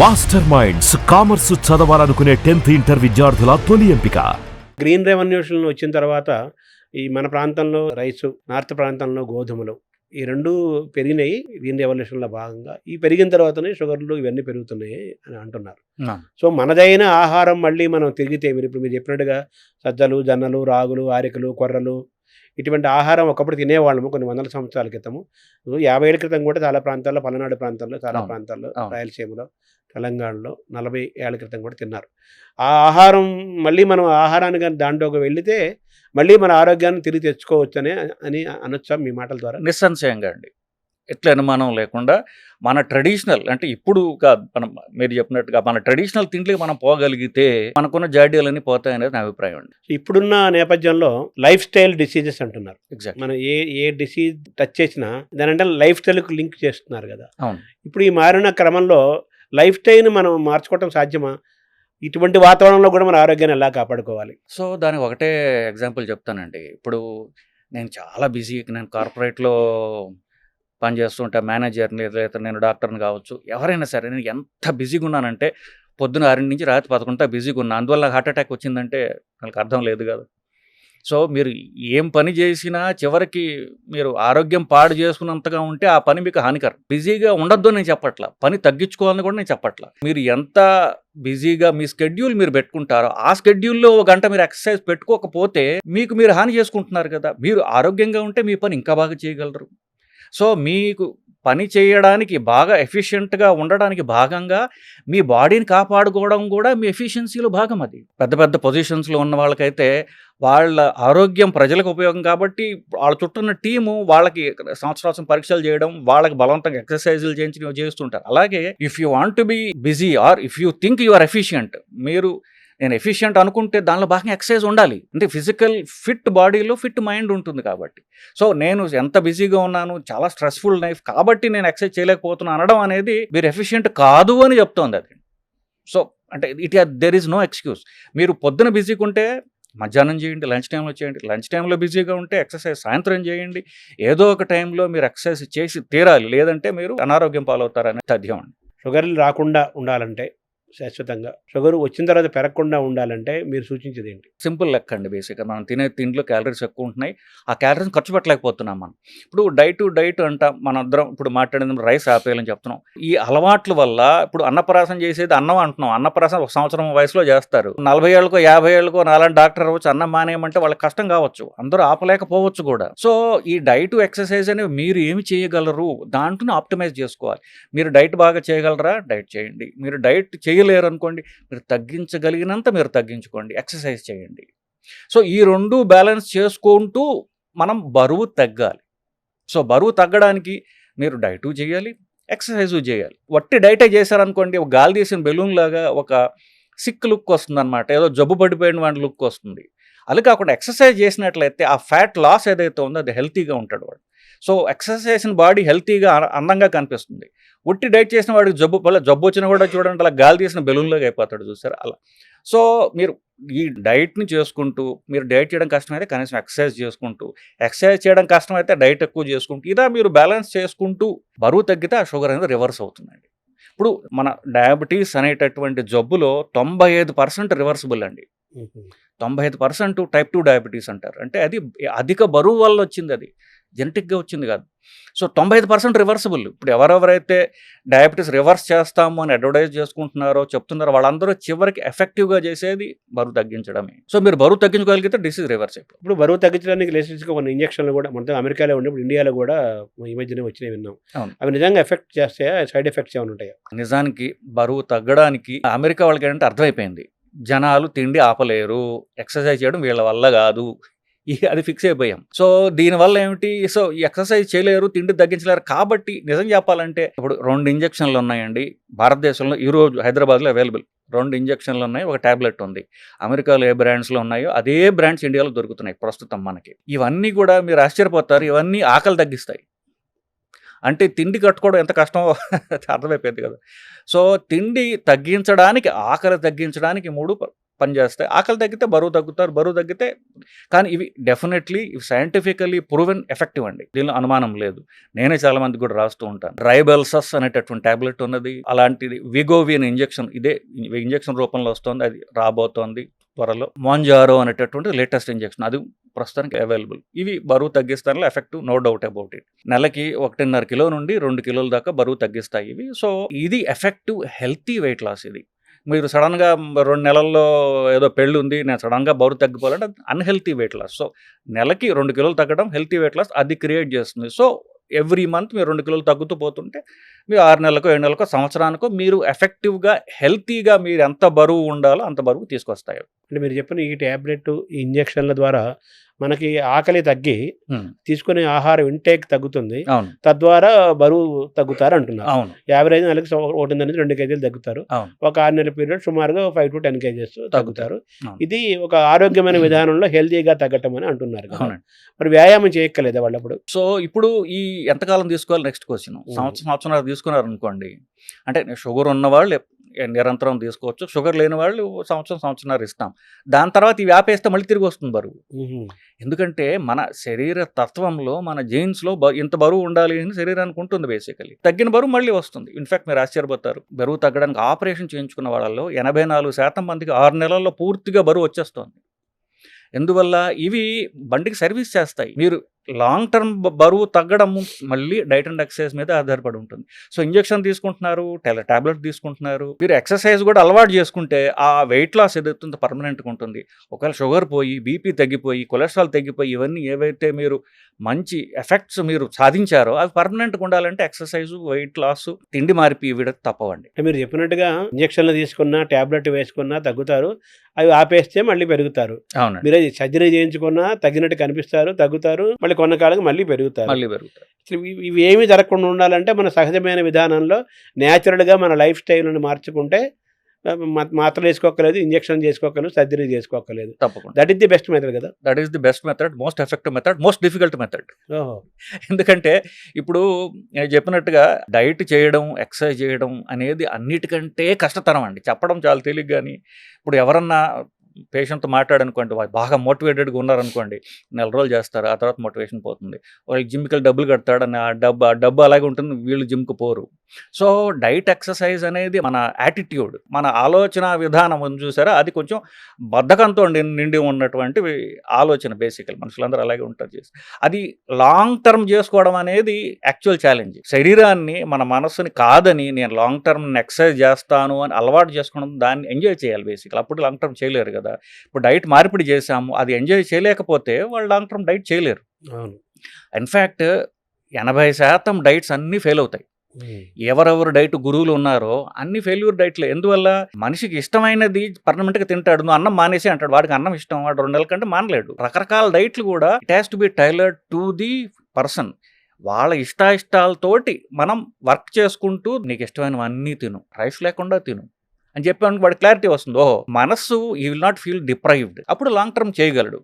Master minds commerce చదవాలనుకునే 10th inter విద్యార్థుల తొలి ఎంపిక. గ్రీన్ రెవల్యూషన్ వచ్చిన తర్వాత ఈ మన ప్రాంతంలో రైసు, నార్త్ ప్రాంతంలో గోధుమలు ఈ రెండు పెరిగినాయి గ్రీన్ రెవల్యూషన్లో భాగంగా. ఈ పెరిగిన తర్వాతనే షుగర్లు ఇవన్నీ పెరుగుతున్నాయి అని అంటున్నారు. సో మనదైన ఆహారం మళ్ళీ మనం తిరిగితే ఇప్పుడు మీరు చెప్పినట్టుగా సజ్జలు, జొన్నలు, రాగులు, ఆరికలు, కొర్రలు ఇటువంటి ఆహారం ఒకప్పుడు తినేవాళ్ళము కొన్ని వందల సంవత్సరాల క్రితము. 50 ఏళ్ళ క్రితం కూడా చాలా ప్రాంతాల్లో, పల్నాడు ప్రాంతాల్లో, చాలా ప్రాంతాల్లో, రాయలసీమలో, తెలంగాణలో 40 ఏళ్ల క్రితం కూడా తిన్నారు. ఆ ఆహారం మళ్ళీ మనం ఆహారాన్ని కానీ దాంట్లోకి వెళితే మళ్ళీ మన ఆరోగ్యాన్ని తిరిగి తెచ్చుకోవచ్చని అని అనొచ్చా మీ మాటల ద్వారా? నిస్సంశయంగా అండి. ఎట్లా అనుమానం లేకుండా మన ట్రెడిషనల్ అంటే ఇప్పుడు కాదు, మనం మీరు చెప్పినట్టుగా మన ట్రెడిషనల్ తిండ్లకి మనం పోగలిగితే మనకున్న జాడ్యాలన్నీ పోతాయి అనేది నా అభిప్రాయం అండి. ఇప్పుడున్న నేపథ్యంలో లైఫ్ స్టైల్ డిసీజెస్ అంటున్నారు. ఎగ్జాక్ట్. మనం ఏ డిసీజ్ టచ్ చేసినా దానంటే లైఫ్ స్టైల్కి లింక్ చేస్తున్నారు కదా. అవును. ఇప్పుడు ఈ మారిన క్రమంలో లైఫ్ స్టైల్ని మనం మార్చుకోవటం సాధ్యమా? ఇటువంటి వాతావరణంలో కూడా మన ఆరోగ్యాన్ని ఎలా కాపాడుకోవాలి? సో దానికి ఒకటే ఎగ్జాంపుల్ చెప్తానండి. ఇప్పుడు నేను చాలా బిజీ, నేను కార్పొరేట్లో పనిచేస్తుంటా, మేనేజర్ని లేదా నేను డాక్టర్ని కావచ్చు, ఎవరైనా సరే నేను ఎంత బిజీగా ఉన్నానంటే పొద్దున 6 నుంచి రాత్రి 11 బిజీగా ఉన్నా. అందువల్ల హార్ట్ అటాక్ వచ్చిందంటే నాకు అర్థం లేదు కదా. సో మీరు ఏం పని చేసినా చివరికి మీరు ఆరోగ్యం పాడు చేసుకున్నంతగా ఉంటే ఆ పని మీకు హానికరం. బిజీగా ఉండొద్దు అని నేను చెప్పట్లా, పని తగ్గించుకోవాలని కూడా నేను చెప్పట్లా. మీరు ఎంత బిజీగా మీ స్కెడ్యూల్ మీరు పెట్టుకుంటారో ఆ స్కెడ్యూల్లో 1 గంట మీరు ఎక్సర్సైజ్ పెట్టుకోకపోతే మీకు మీరు హాని చేసుకుంటున్నారు కదా. మీరు ఆరోగ్యంగా ఉంటే మీ పని ఇంకా బాగా చేయగలరు. సో మీకు పని చేయడానికి బాగా ఎఫిషియెంట్గా ఉండడానికి భాగంగా మీ బాడీని కాపాడుకోవడం కూడా మీ ఎఫిషియన్సీలో భాగం. అది పెద్ద పెద్ద పొజిషన్స్లో ఉన్న వాళ్ళకైతే వాళ్ళ ఆరోగ్యం ప్రజలకు ఉపయోగం కాబట్టి వాళ్ళ చుట్టూ ఉన్న టీము వాళ్ళకి సంవత్సరం పరీక్షలు చేయడం, వాళ్ళకి బలవంతంగా ఎక్సర్సైజులు చేస్తుంటారు. అలాగే if you want to be busy or if you think you are efficient, మీరు నేను ఎఫిషియంట్ అనుకుంటే దానిలో భాగంగా ఎక్సర్సైజ్ ఉండాలి. అంటే ఫిజికల్ ఫిట్ బాడీలో ఫిట్ మైండ్ ఉంటుంది కాబట్టి. సో నేను ఎంత బిజీగా ఉన్నాను, చాలా స్ట్రెస్ఫుల్ లైఫ్ కాబట్టి నేను ఎక్సర్సైజ్ చేయలేకపోతున్నాను అనడం అనేది మీరు ఎఫిషియంట్ కాదు అని చెప్తోంది అది. సో అంటే దెర్ ఈజ్ నో ఎక్స్క్యూజ్. మీరు పొద్దున బిజీగా ఉంటే మధ్యాహ్నం చేయండి, లంచ్ టైంలో చేయండి. లంచ్ టైంలో బిజీగా ఉంటే ఎక్సర్సైజ్ సాయంత్రం చేయండి. ఏదో ఒక టైంలో మీరు ఎక్సర్సైజ్ చేసి తీరాలి, లేదంటే మీరు అనారోగ్యం పాలవుతారని తథ్యం అండి. షుగర్లు రాకుండా ఉండాలంటే, శాశ్వతంగా షుగర్ వచ్చిన తర్వాత పెరగకుండా ఉండాలంటే మీరు సూచించేది ఏంటి? సింపుల్ లెక్క అండి. బేసిక్గా మనం తినే తిండిలో క్యాలరీస్ ఎక్కువ ఉంటున్నాయి. ఆ క్యాలరీస్ ఖర్చు పెట్టలేకపోతున్నాం మనం. ఇప్పుడు డైట్ అంటాం, మనందరం ఇప్పుడు మాట్లాడేది రైస్ ఆపేయాలని చెప్తున్నాం. ఈ అలవాట్ల వల్ల ఇప్పుడు అన్నప్రాసం చేసేది అన్నం అంటున్నాం. అన్నప్రాసం 1 సంవత్సరం వయసులో చేస్తారు. 40 ఏళ్ళకో 50 ఏళ్ళకో నాలాంటి డాక్టర్ అవ్వచ్చు, అన్నం మానేయమంటే వాళ్ళకి కష్టం కావచ్చు, అందరూ ఆపలేకపోవచ్చు కూడా. సో ఈ డైట్ ఎక్సర్సైజ్ అనేవి మీరు ఏమి చేయగలరు దాంట్లో ఆప్టిమైజ్ చేసుకోవాలి. మీరు డైట్ బాగా చేయగలరా, డైట్ చేయండి. మీరు డైట్ చేయలేరు అనుకోండి, మీరు తగ్గించగలిగినంత మీరు తగ్గించుకోండి, ఎక్సర్సైజ్ చేయండి. సో ఈ 2 బ్యాలెన్స్ చేసుకుంటూ మనం బరువు తగ్గాలి. సో బరువు తగ్గడానికి మీరు డైటు చేయాలి, ఎక్సర్సైజు చేయాలి. వట్టి డైటే చేశారనుకోండి, ఒక గాలి తీసిన బెలూన్ లాగా ఒక సిక్ లుక్ వస్తుంది అనమాట, ఏదో జబ్బు పడిపోయిన వాడి లుక్ వస్తుంది. అది కాకుండా ఎక్సర్సైజ్ చేసినట్లయితే ఆ ఫ్యాట్ లాస్ ఏదైతే ఉందో అది హెల్తీగా ఉంటాడు వాడు. సో ఎక్సర్సైజ్ చేసిన బాడీ హెల్తీగా అందంగా కనిపిస్తుంది. ఉట్టి డైట్ చేసిన వాడికి జబ్బు వచ్చినా కూడా చూడండి అలా గాలి తీసిన బెలూన్లాగా అయిపోతాడు, చూసారు అలా. సో మీరు ఈ డైట్ని చేసుకుంటూ, మీరు డైట్ చేయడం కష్టమైతే కనీసం ఎక్సర్సైజ్ చేసుకుంటూ, ఎక్సర్సైజ్ చేయడం కష్టమైతే డైట్ ఎక్కువ చేసుకుంటూ, ఇలా మీరు బ్యాలెన్స్ చేసుకుంటూ బరువు తగ్గితే ఆ షుగర్ అనేది రివర్స్ అవుతుందండి. ఇప్పుడు మన డయాబెటీస్ అనేటటువంటి జబ్బులో 95% రివర్సిబుల్ అండి. 95% టైప్ 2 డయాబెటీస్ అంటారు. అంటే అది అధిక బరువు వల్ల వచ్చింది, అది జెనెటిక్గా వచ్చింది కాదు. So 95% reversible. ఇప్పుడు ఎవరెవరైతే డయాబెటీస్ రివర్స్ చేస్తాము అని అడ్వర్టైజ్ చేసుకుంటున్నారో చెప్తున్నారో వాళ్ళందరూ చివరికి ఎఫెక్టివ్గా చేసేది బరువు తగ్గించడమే. సో మీరు బరువు తగ్గించుకోగలిగితే డిసీజ్ రివర్స్ అయిపోతుంది. ఇప్పుడు బరువు తగ్గించడానికి లేటెస్ట్గా కొన్ని ఇంజక్షన్లు కూడా మొత్తం అమెరికాలో ఉండే, ఇప్పుడు ఇండియాలో కూడా ఈ మధ్యనే వచ్చినాయి విన్నాం. అవి నిజంగా ఎఫెక్ట్ చేస్తాయా? సైడ్ ఎఫెక్ట్స్ ఏమైనా ఉంటాయా? నిజానికి బరువు తగ్గడానికి అమెరికా వాళ్ళకి ఏంటంటే అర్థమైపోయింది, జనాలు తిండి ఆపలేరు, ఎక్సర్సైజ్ చేయడం వీళ్ళ వల్ల కాదు, అది ఫిక్స్ అయిపోయాం. సో దీనివల్ల ఏమిటి, సో ఎక్సర్సైజ్ చేయలేరు, తిండి తగ్గించలేరు కాబట్టి నిజం చెప్పాలంటే ఇప్పుడు 2 ఇంజక్షన్లు ఉన్నాయండి భారతదేశంలో ఈరోజు హైదరాబాద్లో అవైలబుల్. 2 ఇంజక్షన్లు ఉన్నాయి, ఒక ట్యాబ్లెట్ ఉంది. అమెరికాలో ఏ బ్రాండ్స్లో ఉన్నాయో అదే బ్రాండ్స్ ఇండియాలో దొరుకుతున్నాయి ప్రస్తుతం మనకి. ఇవన్నీ కూడా మీరు ఆశ్చర్యపోతారు, ఇవన్నీ ఆకలి తగ్గిస్తాయి. అంటే తిండి కట్టుకోవడం ఎంత కష్టమో అర్థమైపోయింది కదా. సో తిండి తగ్గించడానికి, ఆకలి తగ్గించడానికి 3 పనిచేస్తాయి. ఆకలి తగ్గితే బరువు తగ్గుతారు, బరువు తగ్గితే. కానీ ఇవి డెఫినెట్లీ ఇవి సైంటిఫికల్లీ ప్రూవెన్ ఎఫెక్టివ్ అండి, దీనిలో అనుమానం లేదు. నేనే చాలా మందికి కూడా రాస్తూ ఉంటాను. రైబెల్సస్ అనేటటువంటి టాబ్లెట్ ఉన్నది, అలాంటిది విగోవి అనే ఇంజెక్షన్, ఇదే ఇంజెక్షన్ రూపంలో వస్తుంది, అది రాబోతోంది త్వరలో. మోంజారో అనేటటువంటి లేటెస్ట్ ఇంజెక్షన్, అది ప్రస్తుతానికి అవైలబుల్. ఇవి బరువు తగ్గిస్తానిలో effective, no doubt about it. నెలకి 1.5 కిలో నుండి 2 కిలోల దాకా బరువు తగ్గిస్తాయి ఇవి. సో ఇది ఎఫెక్టివ్ హెల్తీ వెయిట్ లాస్. ఇది మీరు సడన్గా 2 నెలల్లో ఏదో పెళ్ళి ఉంది, నేను సడన్గా బరువు తగ్గిపోవాలంటే అన్హెల్తీ వెయిట్ లాస్. సో నెలకి 2 కిలోలు తగ్గడం హెల్తీ వెయిట్ లాస్ అది క్రియేట్ చేస్తుంది. సో ఎవ్రీ మంత్ మీరు 2 కిలోలు తగ్గుతూ పోతుంటే మీరు 6 నెలలకో 7 నెలలకో సంవత్సరానికో మీరు ఎఫెక్టివ్గా హెల్తీగా మీరు ఎంత బరువు ఉండాలో అంత బరువు తీసుకొస్తాయి. అంటే మీరు చెప్పిన ఈ ట్యాబ్లెట్, ఈ ఇంజెక్షన్ల ద్వారా మనకి ఆకలి తగ్గి తీసుకునే ఆహారం ఇంటేక్ తగ్గుతుంది, అవును, తద్వారా బరువు తగ్గుతారు అంటున్నారు. అవును, యావరేజ్ నెలకి 1 నుంచి 2 కేజీలు తగ్గుతారు. అవును, ఒక 6 నెలల పీరియడ్ సుమారుగా 5 to 10 కేజెస్ తగ్గుతారు. అవును. ఇది ఒక ఆరోగ్యమైన విధానంలో హెల్తీగా తగ్గటం అని అంటున్నారు కదా. అవునండి. మరి వ్యాయామం చేయక్కలేదా వాళ్ళప్పుడు? సో ఇప్పుడు ఈ ఎంతకాలం తీసుకోవాలి నెక్స్ట్ క్వశ్చన్. సంవత్సరం తీసుకున్నారు అనుకోండి, అంటే షుగర్ ఉన్నవాళ్ళు నిరంతరం తీసుకోవచ్చు, షుగర్ లేని వాళ్ళు సంవత్సరంన్నర ఇస్తాం. దాని తర్వాత ఇవి ఆపేస్తే మళ్ళీ తిరిగి వస్తుంది బరువు. ఎందుకంటే మన శరీర తత్వంలో, మన జీన్స్లో ఇంత బరువు ఉండాలి అని శరీరానికి ఉంటుంది. బేసికలీ తగ్గిన బరువు మళ్ళీ వస్తుంది. ఇన్ఫాక్ట్ మీరు ఆశ్చర్యపోతారు, బరువు తగ్గడానికి ఆపరేషన్ చేయించుకున్న వాళ్ళలో 84% మందికి 6 నెలల్లో పూర్తిగా బరువు వచ్చేస్తుంది. ఎందువల్ల ఇవి బండికి సర్వీస్ చేస్తాయి. మీరు లాంగ్ టర్మ్ బరువు తగ్గడం మళ్ళీ డైట్ అండ్ ఎక్సర్సైజ్ మీద ఆధారపడి ఉంటుంది. సో ఇంజెక్షన్ తీసుకుంటున్నారు, టాబ్లెట్ తీసుకుంటున్నారు, మీరు ఎక్సర్సైజ్ కూడా అలవాటు చేసుకుంటే ఆ వెయిట్ లాస్ ఏదైతుందో పర్మనెంట్గా ఉంటుంది. ఒకవేళ షుగర్ పోయి, బీపీ తగ్గిపోయి, కొలెస్ట్రాల్ తగ్గిపోయి, ఇవన్నీ ఏవైతే మీరు మంచి ఎఫెక్ట్స్ మీరు సాధించారో అవి పర్మనెంట్గా ఉండాలంటే ఎక్సర్సైజు, వెయిట్ లాస్, తిండి మార్పి ఇవి తప్పవండి. మీరు చెప్పినట్టుగా ఇంజక్షన్లు తీసుకున్నా, టాబ్లెట్ వేసుకున్నా తగ్గుతారు, అవి ఆపేస్తే మళ్ళీ పెరుగుతారు. అవునండి. మీరు సర్జరీ చేయించుకున్నా తగ్గినట్టు కనిపిస్తారు, తగ్గుతారు, మళ్ళీ కొన్న కాలంగా మళ్ళీ పెరుగుతారు. ఇవి ఏమీ జరగకుండా ఉండాలంటే మన సహజమైన విధానంలో న్యాచురల్గా మన లైఫ్ స్టైల్ని మార్చుకుంటే మాత్రలు వేసుకోకలేదు, ఇంజక్షన్ చేసుకోకలేదు, సర్జరీ చేసుకోకలేదు. తప్పకుండా that is the best method కదా. That is the best method, most effective method, most difficult method. ఎందుకంటే ఇప్పుడు నేను చెప్పినట్టుగా డైట్ చేయడం, ఎక్సర్సైజ్ చేయడం అనేది అన్నిటికంటే కష్టతరం అండి. చెప్పడం చాలా తేలిక, కానీ ఇప్పుడు ఎవరన్నా పేషెంట్తో మాట్లాడనుకోండి, బాగా మోటివేటెడ్గా ఉన్నారనుకోండి, 4 రోజులు చేస్తారు, ఆ తర్వాత మోటివేషన్ పోతుంది. వాళ్ళకి జిమ్కి డబ్బులు కడతాడని ఆ డబ్బు అలాగే ఉంటుంది, వీళ్ళు జిమ్కి పోరు. సో డైట్, ఎక్సర్సైజ్ అనేది మన యాటిట్యూడ్, మన ఆలోచన విధానం ఉంది చూసారా, అది కొంచెం బద్ధకంతో నిండి ఉన్నటువంటి ఆలోచన. బేసికల్ మనుషులందరూ అలాగే ఉంటారు. అది లాంగ్ టర్మ్ చేసుకోవడం అనేది యాక్చువల్ ఛాలెంజ్. శరీరాన్ని, మన మనస్సుని కాదని నేను లాంగ్ టర్మ్ ఎక్సర్సైజ్ చేస్తాను అని అలవాటు చేసుకోవడం, దాన్ని ఎంజాయ్ చేయాలి బేసికల్. అప్పుడు లాంగ్ టర్మ్ చేయలేరు కదా. ఇప్పుడు డైట్ మార్పిడి చేసాము, అది ఎంజాయ్ చేయలేకపోతే వాళ్ళు లాంగ్ టర్మ్ డైట్ చేయలేరు. ఇన్ఫ్యాక్ట్ 80% డైట్స్ అన్నీ ఫెయిల్ అవుతాయి. ఎవరెవరు డైట్ గురువులు ఉన్నారో అన్ని ఫెయిల్యూర్ డైట్లే. ఎందువల్ల? మనిషికి ఇష్టమైనది పర్మనెంట్గా తింటాడు, నువ్వు అన్నం మానేసి అంటాడు, వాడికి అన్నం ఇష్టం, వాడు 2 నెలల కంటే మానలేడు. రకరకాల డైట్లు కూడా it has to be tailored to the person. వాళ్ళ ఇష్టాలతోటి మనం వర్క్ చేసుకుంటూ నీకు ఇష్టమైనవన్నీ తిను, రైస్ లేకుండా తిను అని చెప్పాను, వాడి క్లారిటీ వస్తుంది. ఓహో, మనస్సు ఈ విల్ నాట్ ఫీల్ డిప్రైవ్డ్, అప్పుడు లాంగ్ టర్మ్ చేయగలడు.